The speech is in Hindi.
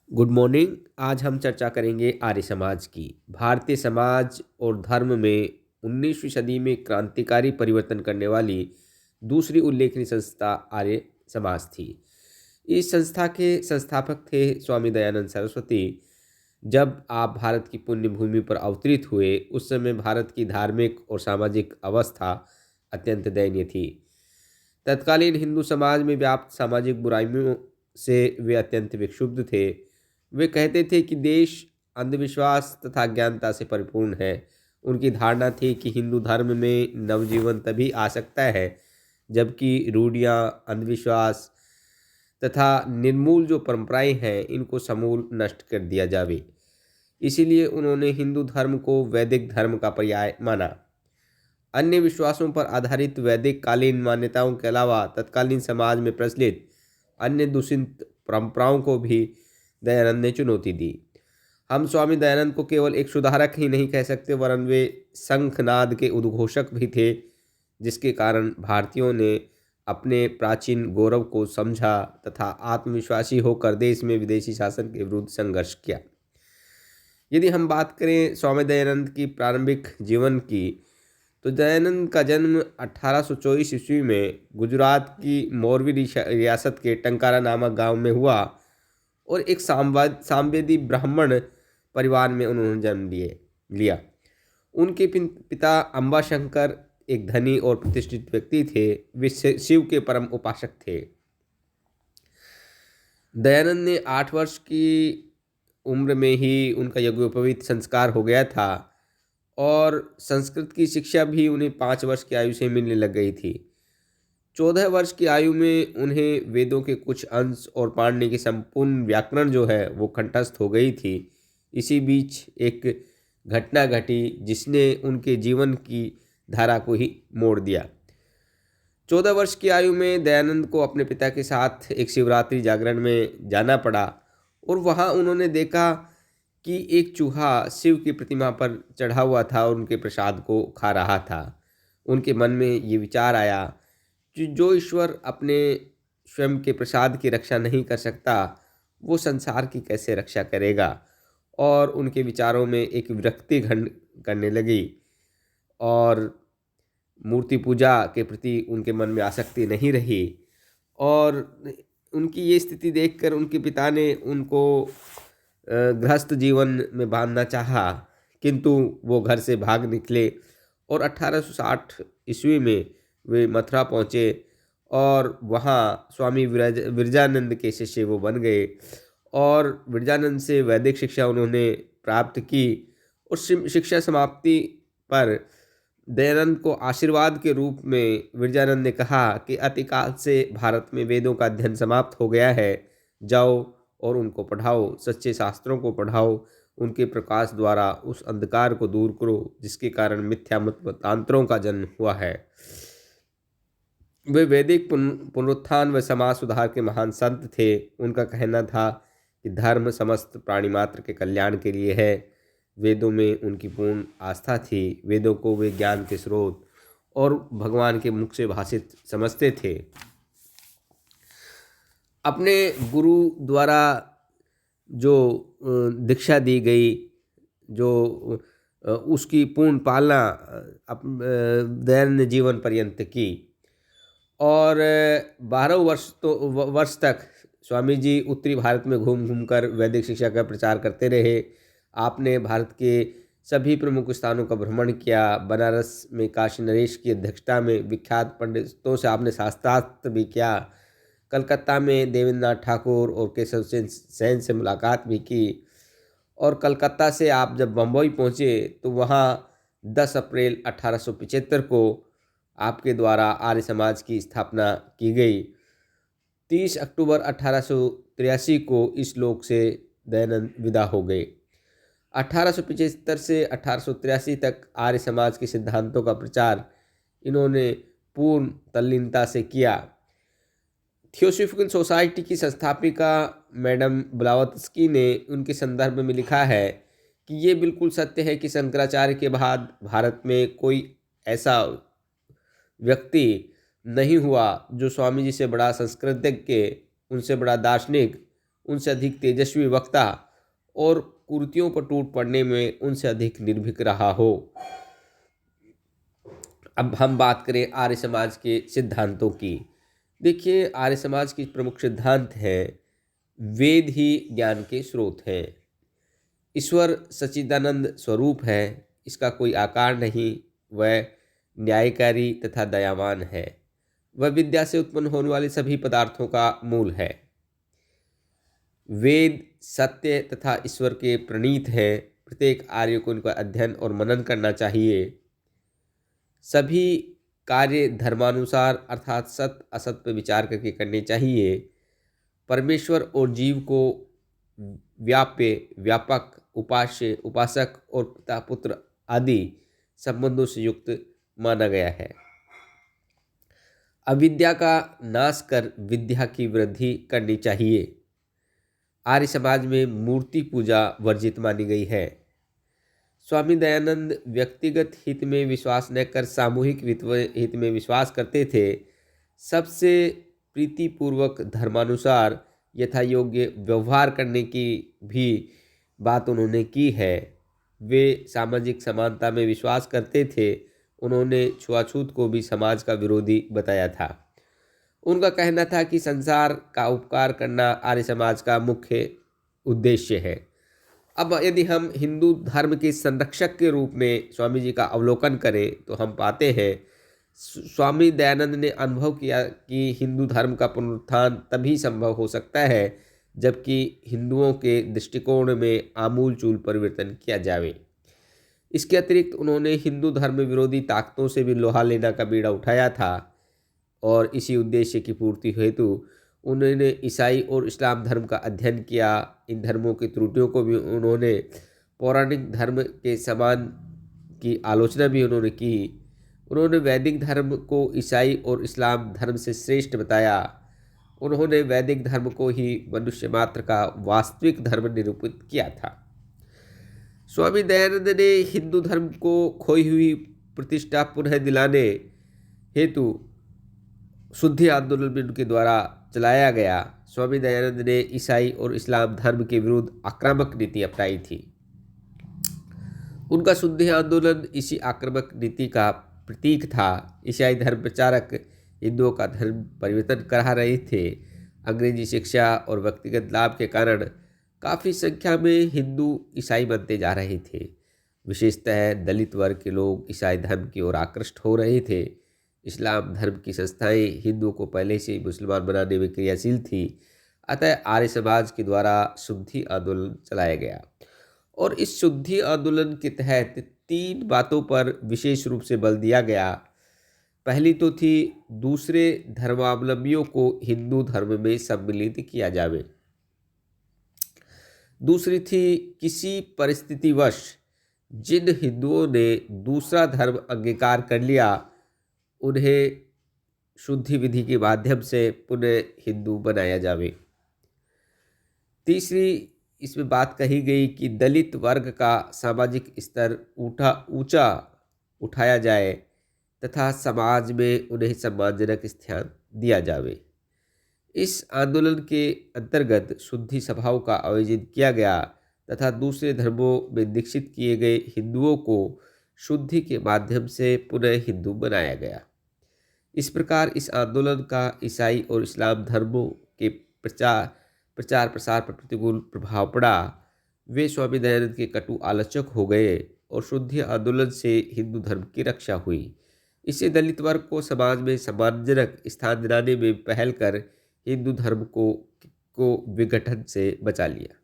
Good morning. आज हम चर्चा करेंगे आर्य समाज की। भारतीय समाज और धर्म में 19वीं सदी में क्रांतिकारी परिवर्तन करने वाली दूसरी उल्लेखनीय संस्था आर्य समाज थी। इस संस्था के संस्थापक थे स्वामी दयानंद सरस्वती। जब आप भारत की पुण्य भूमि पर अवतरित हुए उस समय भारत की धार्मिक और सामाजिक अवस्था अत्यंत दयनीय थी। तत्कालीन हिंदू समाज में व्याप्त सामाजिक बुराइयों से वे अत्यंत विक्षुब्ध थे। वे कहते थे कि देश अंधविश्वास तथा ज्ञानता से परिपूर्ण है। उनकी धारणा थी कि हिंदू धर्म में नवजीवन तभी आ सकता है जबकि रूढ़ियाँ, अंधविश्वास तथा निर्मूल जो परंपराएं हैं इनको समूल नष्ट कर दिया जावे। इसीलिए उन्होंने हिंदू धर्म को वैदिक धर्म का पर्याय माना। अन्य विश्वासों पर आधारित वैदिक कालीन मान्यताओं के अलावा तत्कालीन समाज में प्रचलित अन्य दूषित परंपराओं को भी दयानंद ने चुनौती दी। हम स्वामी दयानंद को केवल एक सुधारक ही नहीं कह सकते वरन वे शंखनाद के उद्घोषक भी थे, जिसके कारण भारतीयों ने अपने प्राचीन गौरव को समझा तथा आत्मविश्वासी होकर देश में विदेशी शासन के विरुद्ध संघर्ष किया। यदि हम बात करें स्वामी दयानंद की प्रारंभिक जीवन की, तो दयानंद का जन्म 1824 ईस्वी में गुजरात की मोरवी रियासत के टंकारा नामक गांव में हुआ और एक सामवेदी ब्राह्मण परिवार में उन्होंने जन्म लिए लिया। उनके पिता अम्बाशंकर एक धनी और प्रतिष्ठित व्यक्ति थे। वे शिव के परम उपासक थे। दयानंद ने 8 वर्ष की उम्र में ही उनका यज्ञोपवीत संस्कार हो गया था और संस्कृत की शिक्षा भी उन्हें 5 वर्ष की आयु से मिलने लग गई थी। 14 वर्ष की आयु में उन्हें वेदों के कुछ अंश और पाणिनि की संपूर्ण व्याकरण जो है वो कंठस्थ हो गई थी। इसी बीच एक घटना घटी जिसने उनके जीवन की धारा को ही मोड़ दिया। 14 वर्ष की आयु में दयानंद को अपने पिता के साथ एक शिवरात्रि जागरण में जाना पड़ा और वहाँ उन्होंने देखा कि एक चूहा शिव की प्रतिमा पर चढ़ा हुआ था और उनके प्रसाद को खा रहा था। उनके मन में ये विचार आया कि जो ईश्वर अपने स्वयं के प्रसाद की रक्षा नहीं कर सकता वो संसार की कैसे रक्षा करेगा। और उनके विचारों में एक विरक्ति घन करने लगी और मूर्ति पूजा के प्रति उनके मन में आसक्ति नहीं रही। और उनकी ये स्थिति देखकर उनके पिता ने उनको गृहस्थ जीवन में बांधना चाहा, किंतु वो घर से भाग निकले और 1860 ईस्वी में वे मथुरा पहुँचे और वहाँ स्वामी विरजानंद के शिष्य वो बन गए और विरजानंद से वैदिक शिक्षा उन्होंने प्राप्त की। और शिक्षा समाप्ति पर दयानंद को आशीर्वाद के रूप में विरजानंद ने कहा कि अतिकाल से भारत में वेदों का अध्ययन समाप्त हो गया है, जाओ और उनको पढ़ाओ, सच्चे शास्त्रों को पढ़ाओ, उनके प्रकाश द्वारा उस अंधकार को दूर करो जिसके कारण मिथ्या मततांत्रों का जन्म हुआ है। वे वैदिक पुनरुत्थान व समाज सुधार के महान संत थे। उनका कहना था कि धर्म समस्त प्राणी मात्र के कल्याण के लिए है। वेदों में उनकी पूर्ण आस्था थी। वेदों को वे ज्ञान के स्रोत और भगवान के मुख से भाषित समझते थे। अपने गुरु द्वारा जो दीक्षा दी गई, जो उसकी पूर्ण पालना दयानंद ने जीवन पर्यंत की और 12 वर्ष तक स्वामी जी उत्तरी भारत में घूम घूम कर वैदिक शिक्षा का प्रचार करते रहे। आपने भारत के सभी प्रमुख स्थानों का भ्रमण किया। बनारस में काशी नरेश की अध्यक्षता में विख्यात पंडितों से आपने शास्त्रार्थ भी किया। कलकत्ता में देवेंद्रनाथ ठाकुर और केशव सेन से मुलाकात भी की और कलकत्ता से आप जब बम्बई पहुँचे तो वहाँ 10 अप्रैल 1875 को आपके द्वारा आर्य समाज की स्थापना की गई। 30 अक्टूबर 1883 को इस लोक से दयानंद विदा हो गए। 1875 से 1883 तक आर्य समाज के सिद्धांतों का प्रचार इन्होंने पूर्ण तल्लीनता से किया। थियोसॉफिकल सोसाइटी की संस्थापिका मैडम ब्लावत्स्की ने उनके संदर्भ में लिखा है कि ये बिल्कुल सत्य है कि शंकराचार्य के बाद भारत में कोई ऐसा व्यक्ति नहीं हुआ जो स्वामी जी से बड़ा संस्कृतज्ञ, उनसे बड़ा दार्शनिक, उनसे अधिक तेजस्वी वक्ता और कुरीतियों पर टूट पड़ने में उनसे अधिक निर्भीक रहा हो। अब हम बात करें आर्य समाज के सिद्धांतों की। देखिए, आर्य समाज के प्रमुख सिद्धांत हैं, वेद ही ज्ञान के स्रोत हैं, ईश्वर सच्चिदानंद स्वरूप है, इसका कोई आकार नहीं, वह न्यायकारी तथा दयावान है, वह विद्या से उत्पन्न होने वाले सभी पदार्थों का मूल है, वेद सत्य तथा ईश्वर के प्रणीत हैं, प्रत्येक आर्य को इनका अध्ययन और मनन करना चाहिए, सभी कार्य धर्मानुसार अर्थात सत्य असत्य पर विचार करके करने चाहिए, परमेश्वर और जीव को व्याप्य, व्यापक, उपास्य, उपासक और पिता पुत्र आदि संबंधों से युक्त माना गया है। अविद्या का नाश कर विद्या की वृद्धि करनी चाहिए। आर्य समाज में मूर्ति पूजा वर्जित मानी गई है। स्वामी दयानंद व्यक्तिगत हित में विश्वास न कर सामूहिक हित में विश्वास करते थे। सबसे प्रीतिपूर्वक धर्मानुसार यथा योग्य व्यवहार करने की भी बात उन्होंने की है। वे सामाजिक समानता में विश्वास करते थे। उन्होंने छुआछूत को भी समाज का विरोधी बताया था। उनका कहना था कि संसार का उपकार करना आर्य समाज का मुख्य उद्देश्य है। अब यदि हम हिंदू धर्म के संरक्षक के रूप में स्वामी जी का अवलोकन करें तो हम पाते हैं स्वामी दयानंद ने अनुभव किया कि हिंदू धर्म का पुनरुत्थान तभी संभव हो सकता है जबकि हिंदुओं के दृष्टिकोण में आमूलचूल परिवर्तन किया जाए। इसके अतिरिक्त उन्होंने हिंदू धर्म विरोधी ताकतों से भी लोहा लेना का बीड़ा उठाया था और इसी उद्देश्य की पूर्ति हेतु उन्होंने ईसाई और इस्लाम धर्म का अध्ययन किया। इन धर्मों की त्रुटियों को भी उन्होंने पौराणिक धर्म के समान की आलोचना भी उन्होंने की। उन्होंने वैदिक धर्म को ईसाई और इस्लाम धर्म से श्रेष्ठ बताया। उन्होंने वैदिक धर्म को ही मनुष्य मात्र का वास्तविक धर्म निरूपित किया था। स्वामी दयानंद ने हिंदू धर्म को खोई हुई प्रतिष्ठा पुनः दिलाने हेतु शुद्धि आंदोलन में उनके द्वारा चलाया गया। स्वामी दयानंद ने ईसाई और इस्लाम धर्म के विरुद्ध आक्रामक नीति अपनाई थी। उनका शुद्धि आंदोलन इसी आक्रामक नीति का प्रतीक था। ईसाई धर्म प्रचारक हिंदुओं का धर्म परिवर्तन करा रहे थे। अंग्रेजी शिक्षा और व्यक्तिगत लाभ के कारण काफ़ी संख्या में हिंदू ईसाई बनते जा रहे थे। विशेषतः दलित वर्ग के लोग ईसाई धर्म की ओर आकृष्ट हो रहे थे। इस्लाम धर्म की संस्थाएं हिंदुओं को पहले से ही मुसलमान बनाने में क्रियाशील थी। अतः आर्य समाज के द्वारा शुद्धि आंदोलन चलाया गया और इस शुद्धि आंदोलन के तहत 3 बातों पर विशेष रूप से बल दिया गया। पहली तो थी दूसरे धर्मावलंबियों को हिंदू धर्म में सम्मिलित किया जाए। दूसरी थी किसी परिस्थितिवश जिन हिंदुओं ने दूसरा धर्म अंगीकार कर लिया उन्हें शुद्धि विधि के माध्यम से पुनः हिंदू बनाया जावे। तीसरी इसमें बात कही गई कि दलित वर्ग का सामाजिक स्तर ऊंचा उठाया जाए तथा समाज में उन्हें सम्मानजनक स्थान दिया जावे। इस आंदोलन के अंतर्गत शुद्धि सभाओं का आयोजन किया गया तथा दूसरे धर्मों में दीक्षित किए गए हिंदुओं को शुद्धि के माध्यम से पुनः हिंदू बनाया गया। इस प्रकार इस आंदोलन का ईसाई और इस्लाम धर्मों के प्रचार प्रसार पर प्रतिकूल प्रभाव पड़ा। वे स्वामी दयानंद के कटु आलोचक हो गए और शुद्धि आंदोलन से हिंदू धर्म की रक्षा हुई। इससे दलित वर्ग को समाज में सम्मानजनक स्थान दिलाने में पहल कर हिंदू धर्म को विघटन से बचा लिया।